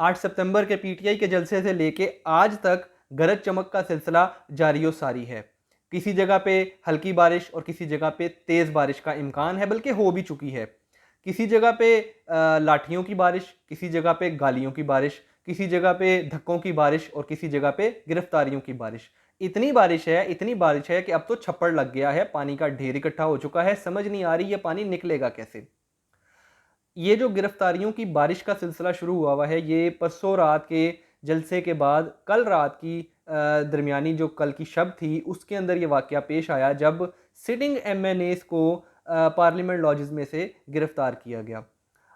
8 सितंबर के पीटीआई के जलसे से लेके आज तक गरज चमक का सिलसिला जारी व सारी है। किसी जगह पे हल्की बारिश और किसी जगह पे तेज़ बारिश का इम्कान है, बल्कि हो भी चुकी है। किसी जगह पे लाठियों की बारिश, किसी जगह पे गालियों की बारिश, किसी जगह पे धक्कों की बारिश और किसी जगह पे गिरफ्तारियों की बारिश। इतनी बारिश है कि अब तो छप्पड़ लग गया है, पानी का ढेर इकट्ठा हो चुका है, समझ नहीं आ रही ये पानी निकलेगा कैसे। ये जो गिरफ्तारियों की बारिश का सिलसिला शुरू हुआ है, ये परसों रात के जलसे के बाद कल रात की दरमियानी जो कल की शब थी, उसके अंदर ये वाक़या पेश आया जब सिटिंग एमएनएज़ को पार्लियामेंट लॉजेस में से गिरफ्तार किया गया।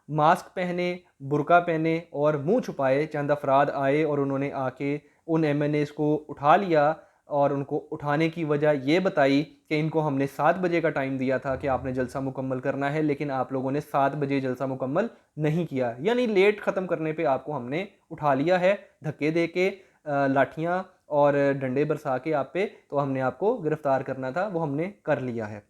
मास्क पहने, बुर्का पहने और मुंह छुपाए चंद अफराद आए और उन्होंने आके उन एमएनएज़ को उठा लिया और उनको उठाने की वजह ये बताई कि इनको हमने 7 बजे का टाइम दिया था कि आपने जलसा मुकम्मल करना है, लेकिन आप लोगों ने 7 बजे जलसा मुकम्मल नहीं किया, यानी लेट ख़त्म करने पे आपको हमने उठा लिया है, धक्के दे के लाठियाँ और डंडे बरसा के आप पे, तो हमने आपको गिरफ़्तार करना था, वो हमने कर लिया है।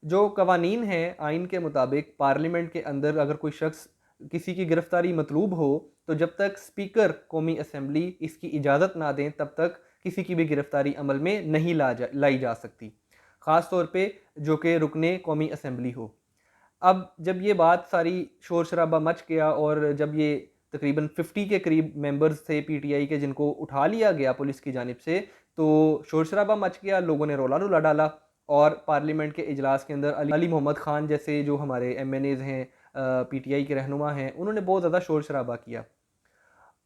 जो कवानीन हैं आइन के मुताबिक पार्लियामेंट के अंदर अगर कोई शख्स किसी की गिरफ्तारी मतलूब हो, तो जब तक स्पीकर कौमी असम्बली इसकी इजाज़त ना दें तब तक किसी की भी गिरफ्तारी अमल में नहीं लाई जा सकती, ख़ास तौर पे जो कि रुकने कौमी असम्बली हो। अब जब ये बात सारी शोर शराबा मच गया और जब ये तकरीबन 50 के करीब मेंबर्स थे पीटीआई के जिनको उठा लिया गया पुलिस की जानिब से, तो शोर शराबा मच गया, लोगों ने रोला रुला डाला और पार्लियामेंट के इजलास के अंदर अली मोहम्मद ख़ान जैसे जो हमारे एमएनएज़ हैं, पीटीआई के रहनुमा हैं, उन्होंने बहुत ज़्यादा शोर शराबा किया।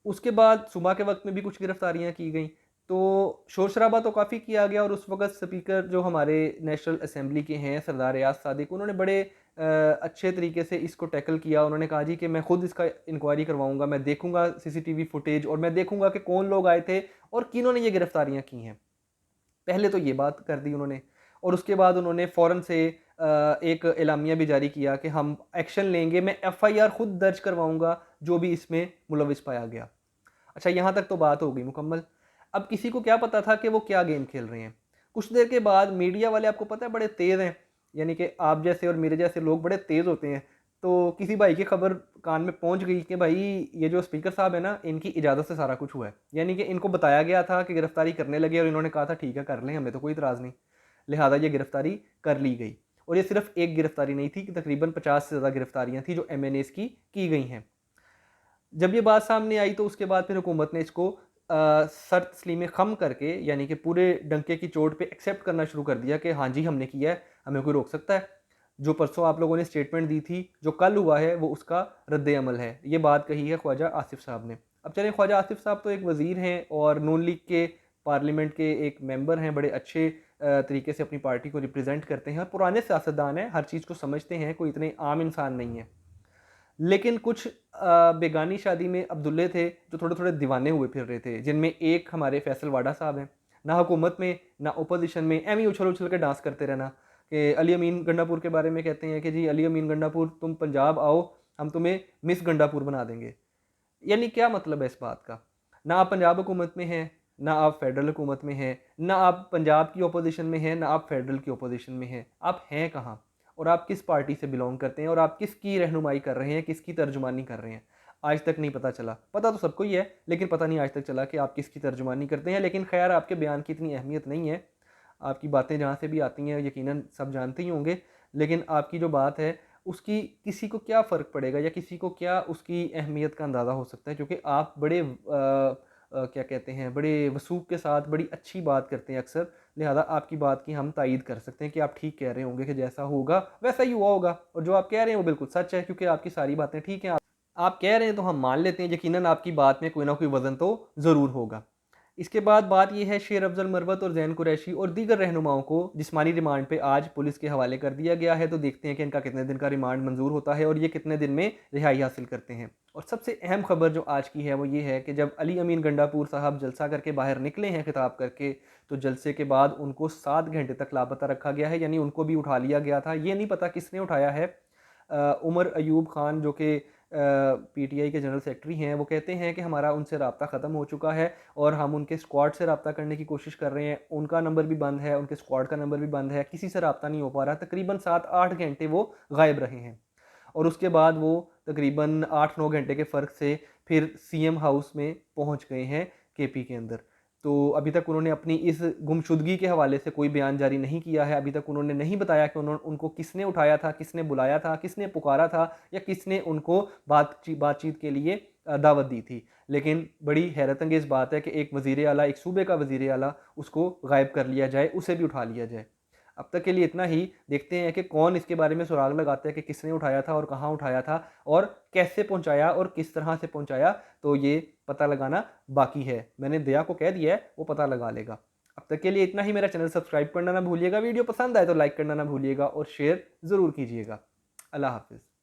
उसके बाद सुबह के वक्त में भी कुछ गिरफ्तारियां की गई, तो शोर शराबा तो काफ़ी किया गया और उस वक्त स्पीकर जो हमारे नेशनल असम्बली के हैं सरदार रियाज सादिक, उन्होंने बड़े अच्छे तरीके से इसको टैकल किया। उन्होंने कहा जी कि मैं खुद इसका इंक्वायरी करवाऊंगा, मैं देखूंगा सीसीटीवी फुटेज और मैं देखूंगा कि कौन लोग आए थे और किन्होंने ये गिरफ्तारियां की हैं। पहले तो ये बात कर दी उन्होंने और उसके बाद उन्होंने फ़ौरन से एक एलामिया भी जारी किया कि हम एक्शन लेंगे, मैं एफआईआर खुद दर्ज करवाऊंगा जो भी इसमें मुलविस पाया गया। अच्छा, यहाँ तक तो बात हो गई मुकम्मल। अब किसी को क्या पता था कि वो क्या गेम खेल रहे हैं। कुछ देर के बाद मीडिया वाले, आपको पता है, बड़े तेज़ हैं, यानी कि आप जैसे और मेरे जैसे लोग बड़े तेज़ होते हैं। तो किसी भाई की खबर कान में पहुंच गई कि भाई ये जो स्पीकर साहब है ना, इनकी इजाज़त से सारा कुछ हुआ है, यानी कि इनको बताया गया था कि गिरफ्तारी करने लगे और इन्होंने कहा था ठीक है कर लें, हमें तो कोई इतराज़ नहीं, लिहाजा ये गिरफ्तारी कर ली गई। और ये सिर्फ एक गिरफ्तारी नहीं थी कि तकरीबन 50 से ज़्यादा गिरफ्तारियाँ थी जो एमएनएज़ की गई हैं। जब ये बात सामने आई तो उसके बाद फिर हुकूमत ने इसको सर तस्लीम खम करके, यानी कि पूरे डंके की चोट पे एक्सेप्ट करना शुरू कर दिया कि हाँ जी हमने किया है, हमें कोई रोक सकता है। जो परसों आप लोगों ने स्टेटमेंट दी थी, जो कल हुआ है, वो उसका रद्द अमल है। ये बात कही है ख्वाजा आसिफ साहब ने। अब चलें, ख्वाजा आसिफ साहब तो एक वज़ीर हैं और नून लीग के पार्लियामेंट के एक मेंबर हैं, बड़े अच्छे तरीके से अपनी पार्टी को रिप्रेजेंट करते हैं, पुराने सियासतदान हैं, हर चीज़ को समझते हैं, कोई इतने आम इंसान नहीं है। लेकिन कुछ बेगानी शादी में अब्दुल्ले थे जो थोड़े थोड़े दीवाने हुए फिर रहे थे, जिनमें एक हमारे फैसल वाडा साहब हैं। ना हुकूमत में ना अपोजिशन में, एम ही उछल उछल के डांस करते रहना कि अली अमीन गंडापुर के बारे में कहते हैं कि जी अली अमीन गंडापुर तुम पंजाब आओ, हम तुम्हें मिस गंडापुर बना देंगे। यानी क्या मतलब है इस बात का? ना आप पंजाब हुकूमत में हैं, ना आप फेडरल हुकूमत में हैं, ना आप पंजाब की अपोजिशन में हैं, ना आप फेडरल की अपोजिशन में हैं। आप हैं कहाँ? और आप किस पार्टी से बिलोंग करते हैं और आप किसकी रहनुमाई कर रहे हैं, किसकी तर्जुमानी कर रहे हैं? आज तक नहीं पता चला। पता तो सबको ही है, लेकिन पता नहीं आज तक चला कि आप किसकी तर्जुमानी करते हैं। लेकिन खैर, आपके बयान की इतनी अहमियत नहीं है। आपकी बातें जहाँ से भी आती हैं यकीनन सब जानते ही होंगे, लेकिन आपकी जो बात है उसकी किसी को क्या फ़र्क पड़ेगा या किसी को क्या उसकी अहमियत का अंदाज़ा हो सकता है, क्योंकि आप बड़े क्या कहते हैं, बड़े वसूख के साथ बड़ी अच्छी बात करते हैं अक्सर। लिहाजा आपकी बात की हम तायीद कर सकते हैं कि आप ठीक कह रहे होंगे कि जैसा होगा वैसा ही हुआ होगा, और जो आप कह रहे हैं वो बिल्कुल सच है, क्योंकि आपकी सारी बातें ठीक हैं। आप कह रहे हैं तो हम मान लेते हैं, यकीनन आपकी बात में कोई ना कोई वज़न तो ज़रूर होगा। इसके बाद बात यह है, शेर अफजल मरवत और जैन कुरैशी और दीगर रहनुमाओं को जिस्मानी रिमांड पे आज पुलिस के हवाले कर दिया गया है। तो देखते हैं कि इनका कितने दिन का रिमांड मंजूर होता है और ये कितने दिन में रिहाई हासिल करते हैं। और सबसे अहम खबर जो आज की है वो ये है कि जब अली अमीन गंडापुर साहब जलसा करके बाहर निकले हैं खिताब करके, तो जलसे के बाद उनको 7 घंटे तक लापता रखा गया है, यानी उनको भी उठा लिया गया था। ये नहीं पता किसने उठाया है। उमर अयूब खान जो कि पीटीआई के जनरल सेक्रेटरी हैं, वो कहते हैं कि हमारा उनसे रब्ता ख़त्म हो चुका है और हम उनके स्क्वाड से रब्ता करने की कोशिश कर रहे हैं। उनका नंबर भी बंद है, उनके स्क्वाड का नंबर भी बंद है, किसी से रब्ता नहीं हो पा रहा। तकरीबन 7-8 घंटे वो गायब रहे हैं और उसके बाद वो तकरीबन 8-9 घंटे के फ़र्क से फिर सीएम हाउस में पहुंच गए हैं केपी के अंदर। तो अभी तक उन्होंने अपनी इस गुमशुदगी के हवाले से कोई बयान जारी नहीं किया है। अभी तक उन्होंने नहीं बताया कि उनको किसने उठाया था, किसने बुलाया था, किसने पुकारा था या किसने उनको बातचीत के लिए दावत दी थी। लेकिन बड़ी हैरत अंगेज़ बात है कि एक वज़ीर आला, एक सूबे का वज़ीर आला उसको गायब कर लिया जाए, उसे भी उठा लिया जाए। अब तक के लिए इतना ही। देखते हैं कि कौन इसके बारे में सुराग लगाता है कि किसने उठाया था और कहाँ उठाया था और कैसे पहुँचाया और किस तरह से पहुँचाया, तो ये पता लगाना बाकी है। मैंने दया को कह दिया है, वो पता लगा लेगा। अब तक के लिए इतना ही। मेरा चैनल सब्सक्राइब करना ना भूलिएगा, वीडियो पसंद आए तो लाइक करना ना भूलिएगा और शेयर ज़रूर कीजिएगा। अल्लाह हाफ़िज़।